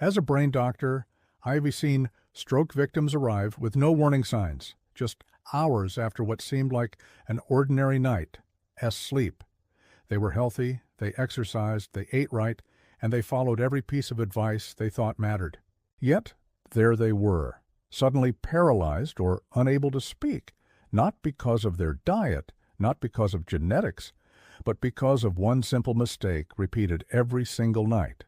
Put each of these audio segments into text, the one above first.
As a brain doctor, I've seen stroke victims arrive with no warning signs, just hours after what seemed like an ordinary night, sleep. They were healthy, they exercised, they ate right, and they followed every piece of advice they thought mattered. Yet, there they were, suddenly paralyzed or unable to speak, not because of their diet, not because of genetics, but because of one simple mistake repeated every single night.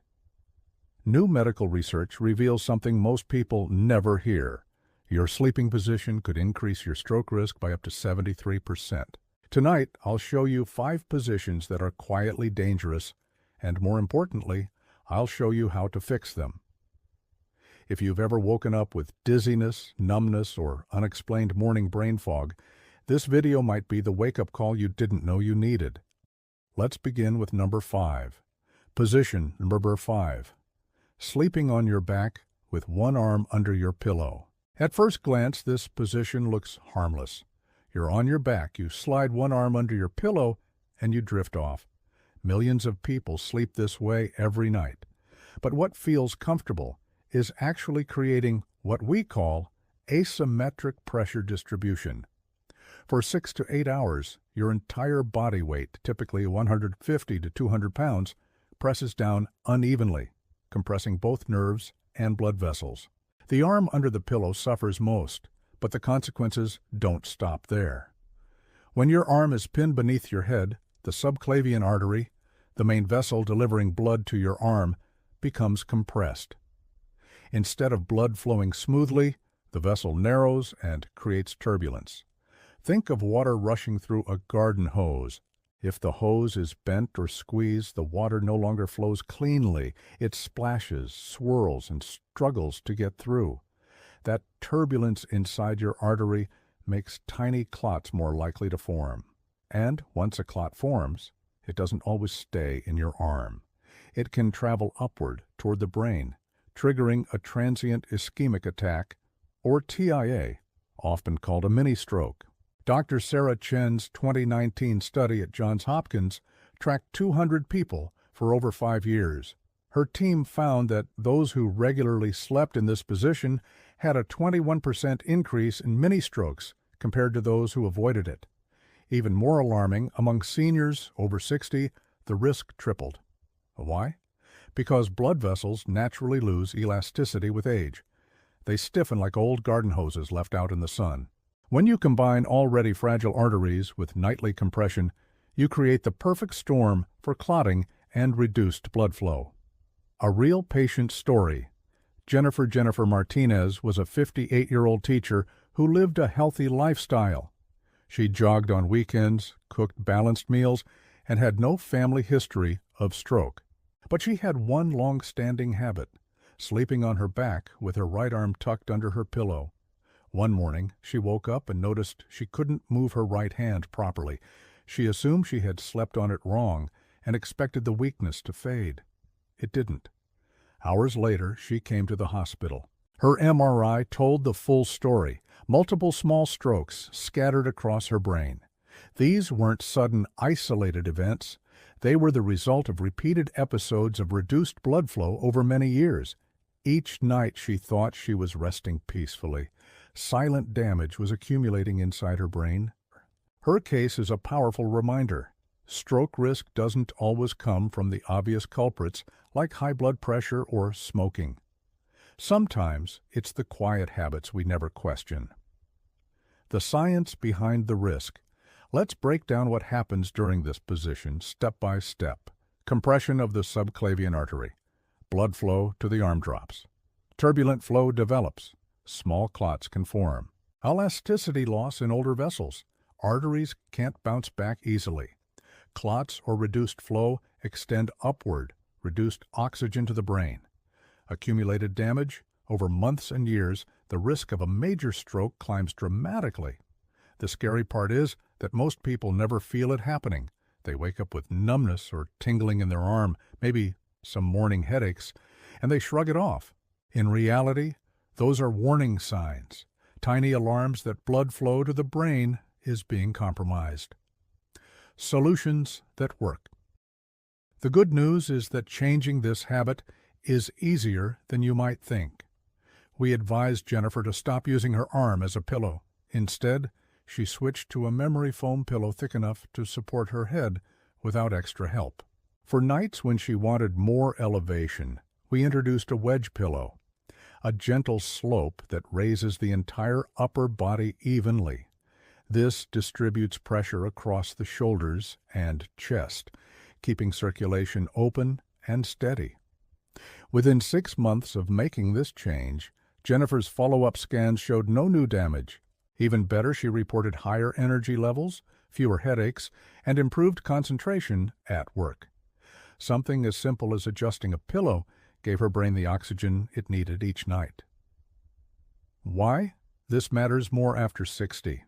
New medical research reveals something most people never hear. Your sleeping position could increase your stroke risk by up to 73%. Tonight, I'll show you 5 positions that are quietly dangerous, and more importantly, I'll show you how to fix them. If you've ever woken up with dizziness, numbness, or unexplained morning brain fog, this video might be the wake-up call you didn't know you needed. Let's begin with number 5. Position number 5. Sleeping on your back with one arm under your pillow. At first glance, this position looks harmless. You're on your back, you slide one arm under your pillow, and you drift off. Millions of people sleep this way every night. But what feels comfortable is actually creating what we call asymmetric pressure distribution. For 6 to 8 hours, your entire body weight, typically 150 to 200 pounds, presses down unevenly, compressing both nerves and blood vessels. The arm under the pillow suffers most, but the consequences don't stop there. When your arm is pinned beneath your head, the subclavian artery, the main vessel delivering blood to your arm, becomes compressed. Instead of blood flowing smoothly, the vessel narrows and creates turbulence. Think of water rushing through a garden hose. If the hose is bent or squeezed, the water no longer flows cleanly. It splashes, swirls, and struggles to get through. That turbulence inside your artery makes tiny clots more likely to form. And once a clot forms, it doesn't always stay in your arm. It can travel upward toward the brain, triggering a transient ischemic attack, or TIA, often called a mini-stroke. Dr. Sarah Chen's 2019 study at Johns Hopkins tracked 200 people for over 5 years. Her team found that those who regularly slept in this position had a 21% increase in mini-strokes compared to those who avoided it. Even more alarming, among seniors over 60, the risk tripled. Why? Because blood vessels naturally lose elasticity with age. They stiffen like old garden hoses left out in the sun. When you combine already fragile arteries with nightly compression, you create the perfect storm for clotting and reduced blood flow. A real patient story. Jennifer Martinez was a 58-year-old teacher who lived a healthy lifestyle. She jogged on weekends, cooked balanced meals, and had no family history of stroke. But she had one long-standing habit, sleeping on her back with her right arm tucked under her pillow. One morning, she woke up and noticed she couldn't move her right hand properly. She assumed she had slept on it wrong and expected the weakness to fade. It didn't. Hours later, she came to the hospital. Her MRI told the full story, multiple small strokes scattered across her brain. These weren't sudden, isolated events. They were the result of repeated episodes of reduced blood flow over many years. Each night she thought she was resting peacefully. Silent damage was accumulating inside her brain. Her case is a powerful reminder. Stroke risk doesn't always come from the obvious culprits like high blood pressure or smoking. Sometimes it's the quiet habits we never question. The science behind the risk. Let's break down what happens during this position step by step. Compression of the subclavian artery. Blood flow to the arm drops. Turbulent flow develops. Small clots can form. Elasticity loss in older vessels. Arteries can't bounce back easily. Clots or reduced flow extend upward, reduced oxygen to the brain. Accumulated damage. Over months and years, the risk of a major stroke climbs dramatically. The scary part is that most people never feel it happening. They wake up with numbness or tingling in their arm, maybe some morning headaches, and they shrug it off. In reality, those are warning signs, tiny alarms that blood flow to the brain is being compromised. Solutions that work. The good news is that changing this habit is easier than you might think. We advised Jennifer to stop using her arm as a pillow. Instead, she switched to a memory foam pillow thick enough to support her head without extra help. For nights when she wanted more elevation, we introduced a wedge pillow, a gentle slope that raises the entire upper body evenly. This distributes pressure across the shoulders and chest, keeping circulation open and steady. Within 6 months of making this change, Jennifer's follow-up scans showed no new damage. Even better, she reported higher energy levels, fewer headaches, and improved concentration at work. Something as simple as adjusting a pillow gave her brain the oxygen it needed each night. Why? This matters more after 60.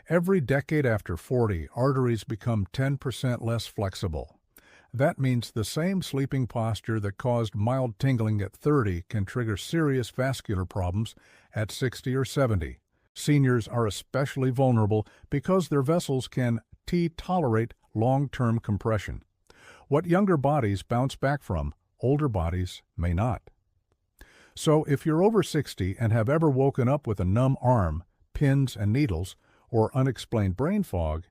Every decade after 40, arteries become 10% less flexible. That means the same sleeping posture that caused mild tingling at 30 can trigger serious vascular problems at 60 or 70. Seniors are especially vulnerable because their vessels can tolerate long-term compression. What younger bodies bounce back from, older bodies may not. So if you're over 60 and have ever woken up with a numb arm, pins and needles, or unexplained brain fog,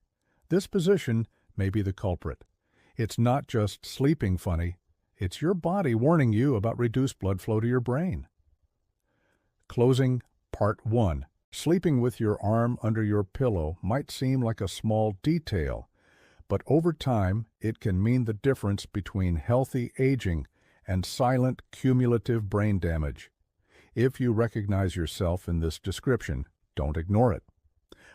this position may be the culprit. It's not just sleeping funny, it's your body warning you about reduced blood flow to your brain. Closing Part 1. Sleeping with your arm under your pillow might seem like a small detail, but over time it can mean the difference between healthy aging and silent cumulative brain damage. If you recognize yourself in this description, don't ignore it.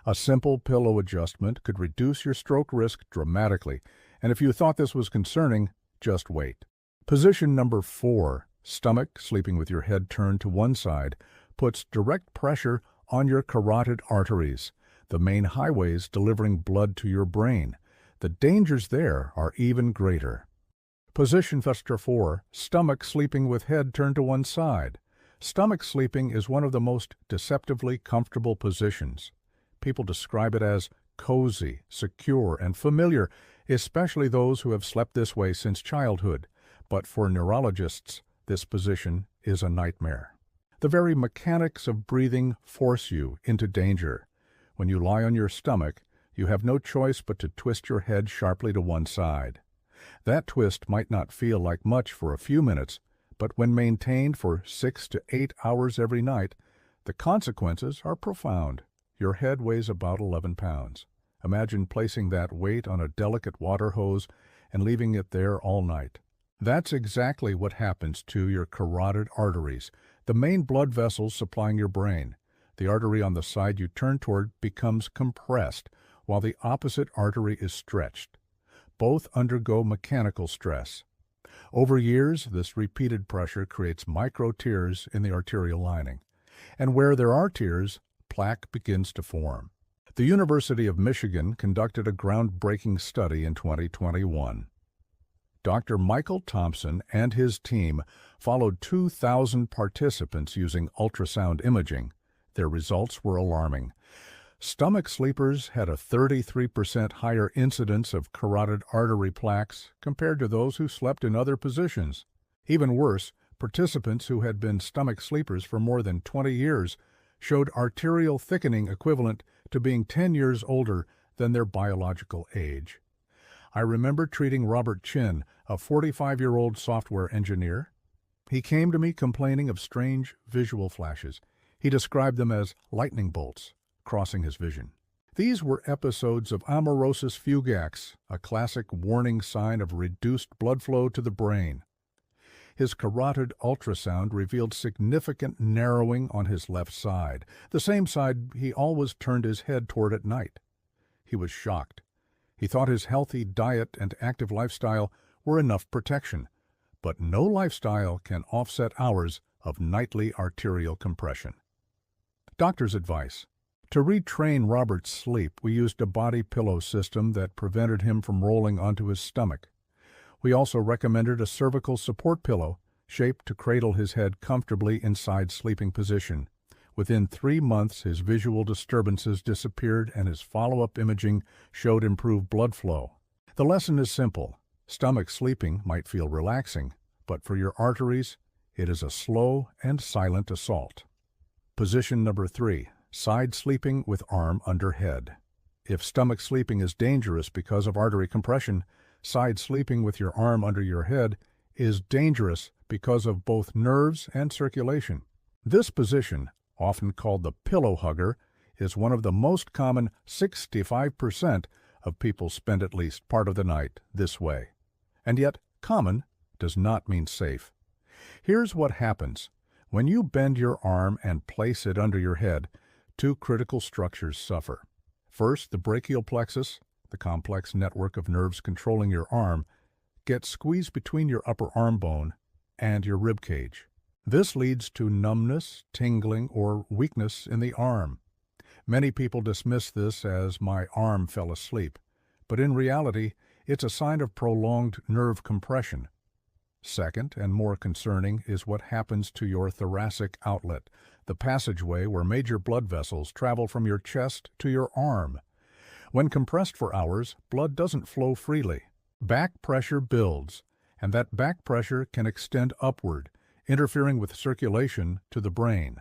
A simple pillow adjustment could reduce your stroke risk dramatically, and if you thought this was concerning, just wait. Position number 4, stomach, sleeping with your head turned to one side, puts direct pressure on your carotid arteries, the main highways delivering blood to your brain. The dangers there are even greater. Position number 4, stomach, sleeping with head turned to one side. Stomach sleeping is one of the most deceptively comfortable positions. People describe it as cozy, secure, and familiar, especially those who have slept this way since childhood. But for neurologists, this position is a nightmare. The very mechanics of breathing force you into danger. When you lie on your stomach, you have no choice but to twist your head sharply to one side. That twist might not feel like much for a few minutes, but when maintained for 6 to 8 hours every night, the consequences are profound. Your head weighs about 11 pounds. Imagine placing that weight on a delicate water hose and leaving it there all night. That's exactly what happens to your carotid arteries, the main blood vessels supplying your brain. The artery on the side you turn toward becomes compressed, while the opposite artery is stretched. Both undergo mechanical stress. Over years, this repeated pressure creates micro tears in the arterial lining. And where there are tears, plaque begins to form. The University of Michigan conducted a groundbreaking study in 2021. Dr. Michael Thompson and his team followed 2,000 participants using ultrasound imaging. Their results were alarming. Stomach sleepers had a 33% higher incidence of carotid artery plaques compared to those who slept in other positions. Even worse, participants who had been stomach sleepers for more than 20 years showed arterial thickening equivalent to being 10 years older than their biological age. I remember treating Robert Chin, a 45-year-old software engineer. He came to me complaining of strange visual flashes. He described them as lightning bolts crossing his vision. These were episodes of amaurosis fugax, a classic warning sign of reduced blood flow to the brain. His carotid ultrasound revealed significant narrowing on his left side, the same side he always turned his head toward at night. He was shocked. He thought his healthy diet and active lifestyle were enough protection, but no lifestyle can offset hours of nightly arterial compression. Doctor's advice. To retrain Robert's sleep, we used a body pillow system that prevented him from rolling onto his stomach. We also recommended a cervical support pillow shaped to cradle his head comfortably inside sleeping position. Within 3 months, his visual disturbances disappeared and his follow-up imaging showed improved blood flow. The lesson is simple. Stomach sleeping might feel relaxing, but for your arteries, it is a slow and silent assault. Position number 3, side sleeping with arm under head. If stomach sleeping is dangerous because of artery compression, side sleeping with your arm under your head is dangerous because of both nerves and circulation. This position, often called the pillow hugger, is one of the most common. 65% of people spend at least part of the night this way. And yet, common does not mean safe. Here's what happens. When you bend your arm and place it under your head, two critical structures suffer. First, the brachial plexus, the complex network of nerves controlling your arm, gets squeezed between your upper arm bone and your rib cage. This leads to numbness, tingling, or weakness in the arm. Many people dismiss this as "my arm fell asleep," but in reality, it's a sign of prolonged nerve compression. Second, and more concerning, is what happens to your thoracic outlet, the passageway where major blood vessels travel from your chest to your arm. When compressed for hours, blood doesn't flow freely. Back pressure builds, and that back pressure can extend upward, interfering with circulation to the brain.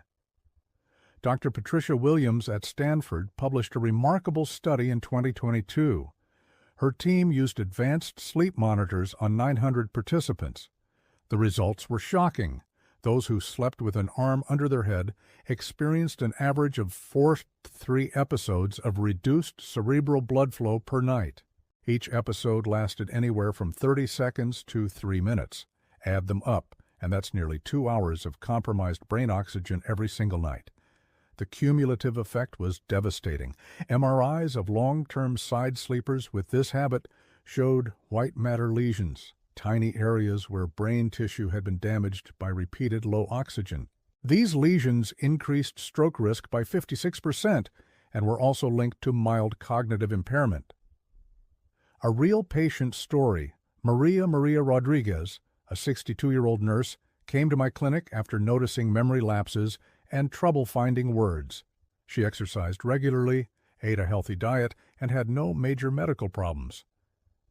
Dr. Patricia Williams at Stanford published a remarkable study in 2022. Her team used advanced sleep monitors on 900 participants. The results were shocking. Those who slept with an arm under their head experienced an average of 4 to 3 episodes of reduced cerebral blood flow per night. Each episode lasted anywhere from 30 seconds to 3 minutes. Add them up, and that's nearly 2 hours of compromised brain oxygen every single night. The cumulative effect was devastating. MRIs of long-term side sleepers with this habit showed white matter lesions, tiny areas where brain tissue had been damaged by repeated low oxygen. These lesions increased stroke risk by 56% and were also linked to mild cognitive impairment. A real patient story. Maria Rodriguez, a 62-year-old nurse, came to my clinic after noticing memory lapses and trouble finding words. She exercised regularly, ate a healthy diet, and had no major medical problems.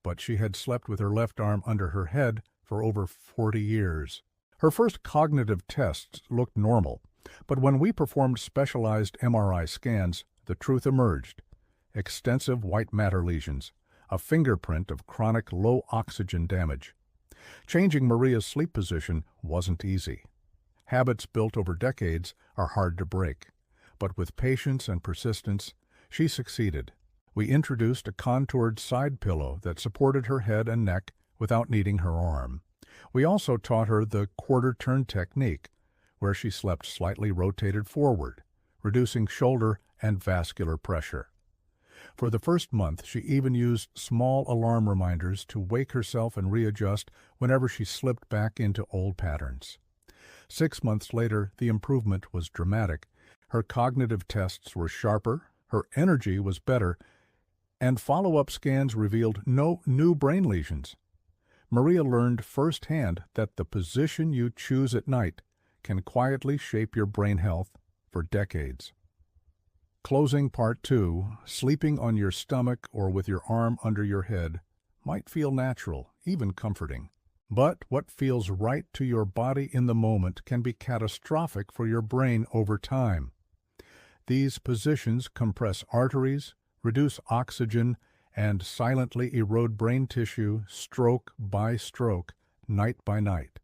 But she had slept with her left arm under her head for over 40 years. Her first cognitive tests looked normal, but when we performed specialized MRI scans, the truth emerged. Extensive white matter lesions, a fingerprint of chronic low oxygen damage. Changing Maria's sleep position wasn't easy. Habits built over decades are hard to break, but with patience and persistence, she succeeded. We introduced a contoured side pillow that supported her head and neck without needing her arm. We also taught her the quarter-turn technique, where she slept slightly rotated forward, reducing shoulder and vascular pressure. For the first month, she even used small alarm reminders to wake herself and readjust whenever she slipped back into old patterns. 6 months later, the improvement was dramatic. Her cognitive tests were sharper, her energy was better, and follow-up scans revealed no new brain lesions. Maria learned firsthand that the position you choose at night can quietly shape your brain health for decades. Closing part 2, sleeping on your stomach or with your arm under your head might feel natural, even comforting. But what feels right to your body in the moment can be catastrophic for your brain over time. These positions compress arteries, reduce oxygen, and silently erode brain tissue stroke by stroke, night by night.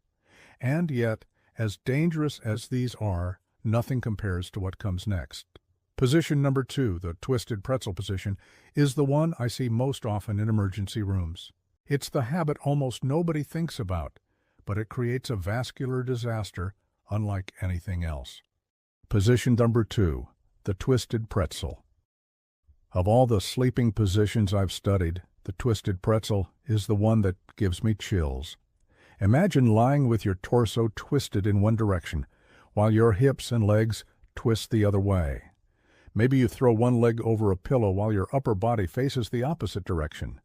And yet, as dangerous as these are, nothing compares to what comes next. Position number 2, the twisted pretzel position, is the one I see most often in emergency rooms. It's the habit almost nobody thinks about, but it creates a vascular disaster unlike anything else. Position number 2, the twisted pretzel. Of all the sleeping positions I've studied, the twisted pretzel is the one that gives me chills. Imagine lying with your torso twisted in one direction, while your hips and legs twist the other way. Maybe you throw one leg over a pillow while your upper body faces the opposite direction.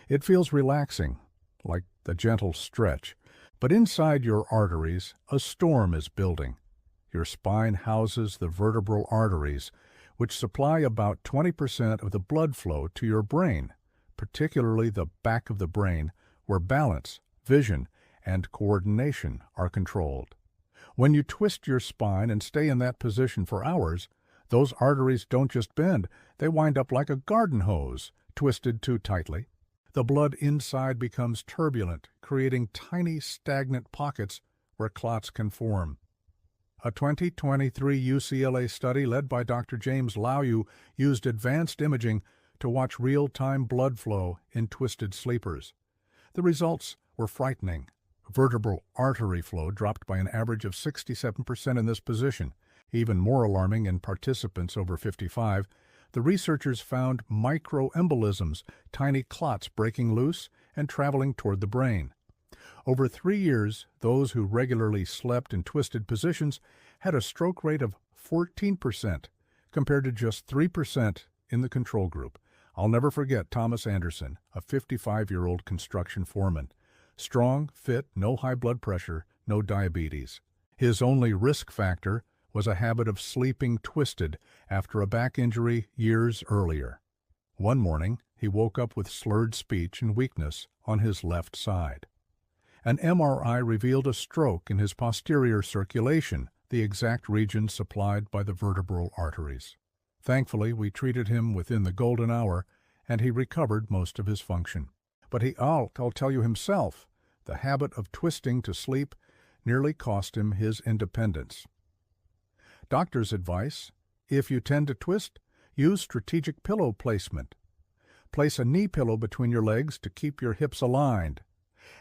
It feels relaxing, like a gentle stretch, but inside your arteries, a storm is building. Your spine houses the vertebral arteries, which supply about 20% of the blood flow to your brain, particularly the back of the brain, where balance, vision, and coordination are controlled. When you twist your spine and stay in that position for hours, those arteries don't just bend, they wind up like a garden hose, twisted too tightly. The blood inside becomes turbulent, creating tiny stagnant pockets where clots can form. A 2023 UCLA study led by Dr. James Lauyu used advanced imaging to watch real-time blood flow in twisted sleepers. The results were frightening. Vertebral artery flow dropped by an average of 67% in this position. Even more alarming in participants over 55, the researchers found microembolisms, tiny clots breaking loose and traveling toward the brain. Over 3 years, those who regularly slept in twisted positions had a stroke rate of 14%, compared to just 3% in the control group. I'll never forget Thomas Anderson, a 55-year-old construction foreman. Strong, fit, no high blood pressure, no diabetes. His only risk factor was a habit of sleeping twisted after a back injury years earlier. One morning, he woke up with slurred speech and weakness on his left side. An MRI revealed a stroke in his posterior circulation, the exact region supplied by the vertebral arteries. Thankfully, we treated him within the golden hour, and he recovered most of his function. But I'll tell you himself, the habit of twisting to sleep nearly cost him his independence. Doctor's advice: if you tend to twist, use strategic pillow placement. Place a knee pillow between your legs to keep your hips aligned.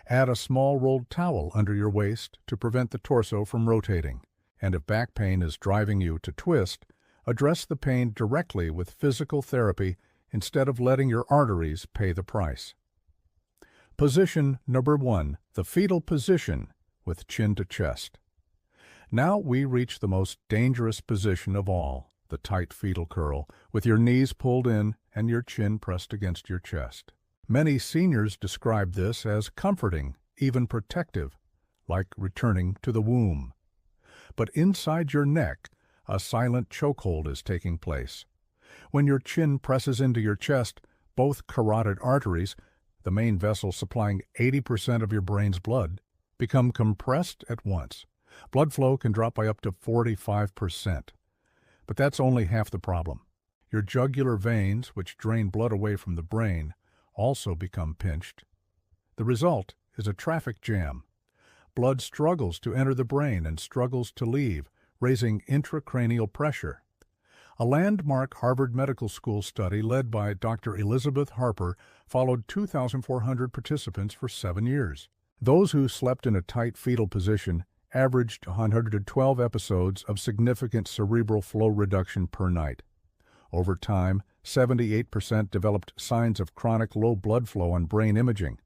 Add a small rolled towel under your waist to prevent the torso from rotating. And if back pain is driving you to twist, address the pain directly with physical therapy instead of letting your arteries pay the price. Position number 1, the fetal position with chin to chest. Now we reach the most dangerous position of all, the tight fetal curl, with your knees pulled in and your chin pressed against your chest. Many seniors describe this as comforting, even protective, like returning to the womb. But inside your neck, a silent chokehold is taking place. When your chin presses into your chest, both carotid arteries, the main vessel supplying 80% of your brain's blood, become compressed at once. Blood flow can drop by up to 45%. But that's only half the problem. Your jugular veins, which drain blood away from the brain, also become pinched. The result is a traffic jam. Blood struggles to enter the brain and struggles to leave, raising intracranial pressure. A landmark Harvard Medical School study led by Dr. Elizabeth Harper followed 2,400 participants for 7 years. Those who slept in a tight fetal position averaged 112 episodes of significant cerebral flow reduction per night. Over time, 78% developed signs of chronic low blood flow on brain imaging.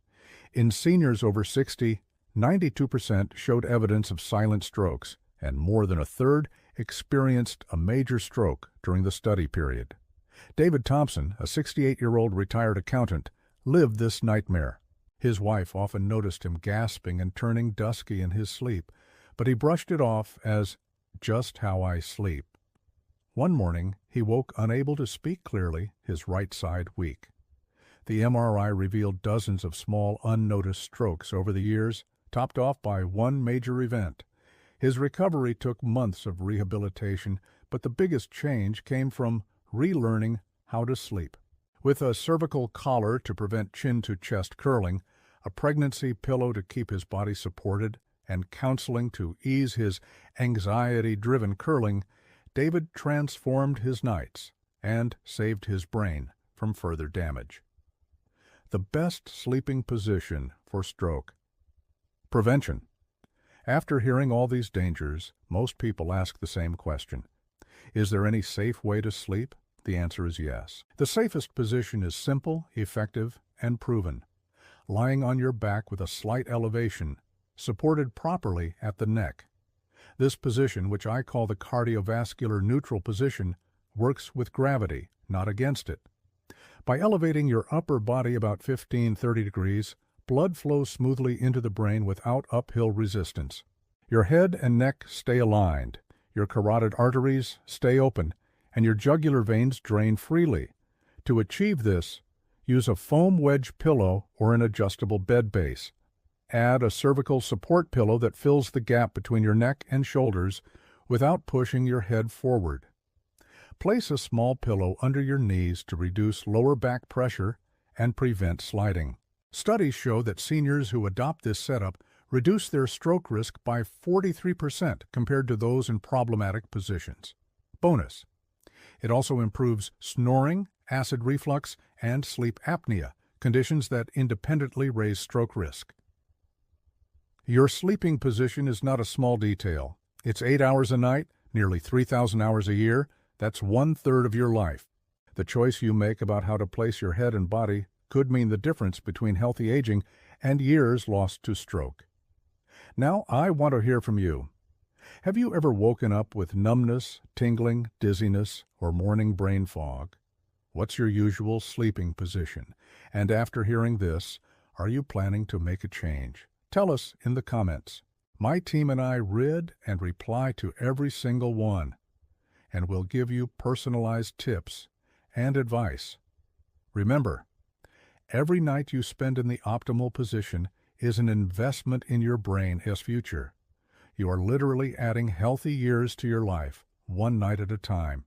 In seniors over 60, 92% showed evidence of silent strokes, and more than a third experienced a major stroke during the study period. David Thompson, a 68-year-old retired accountant, lived this nightmare. His wife often noticed him gasping and turning dusky in his sleep, but he brushed it off as just how I sleep. One morning, he woke unable to speak clearly, his right side weak. The MRI revealed dozens of small, unnoticed strokes over the years, topped off by one major event. His recovery took months of rehabilitation, but the biggest change came from relearning how to sleep. With a cervical collar to prevent chin-to-chest curling, a pregnancy pillow to keep his body supported, and counseling to ease his anxiety-driven curling, David transformed his nights and saved his brain from further damage. The best sleeping position for stroke. Prevention. After hearing all these dangers, most people ask the same question. Is there any safe way to sleep? The answer is yes. The safest position is simple, effective, and proven. Lying on your back with a slight elevation, supported properly at the neck. This position, which I call the cardiovascular neutral position, works with gravity, not against it. By elevating your upper body about 15-30 degrees, blood flows smoothly into the brain without uphill resistance. Your head and neck stay aligned, your carotid arteries stay open, and your jugular veins drain freely. To achieve this, use a foam wedge pillow or an adjustable bed base. Add a cervical support pillow that fills the gap between your neck and shoulders without pushing your head forward. Place a small pillow under your knees to reduce lower back pressure and prevent sliding. Studies show that seniors who adopt this setup reduce their stroke risk by 43% compared to those in problematic positions. Bonus: it also improves snoring, acid reflux, and sleep apnea, conditions that independently raise stroke risk. Your sleeping position is not a small detail. It's 8 hours a night, nearly 3,000 hours a year. That's 1/3 of your life. The choice you make about how to place your head and body could mean the difference between healthy aging and years lost to stroke. Now I want to hear from you. Have you ever woken up with numbness, tingling, dizziness, or morning brain fog? What's your usual sleeping position? And after hearing this, are you planning to make a change? Tell us in the comments. My team and I read and reply to every single one, and we'll give you personalized tips and advice. Remember, every night you spend in the optimal position is an investment in your brain's future. You are literally adding healthy years to your life, one night at a time.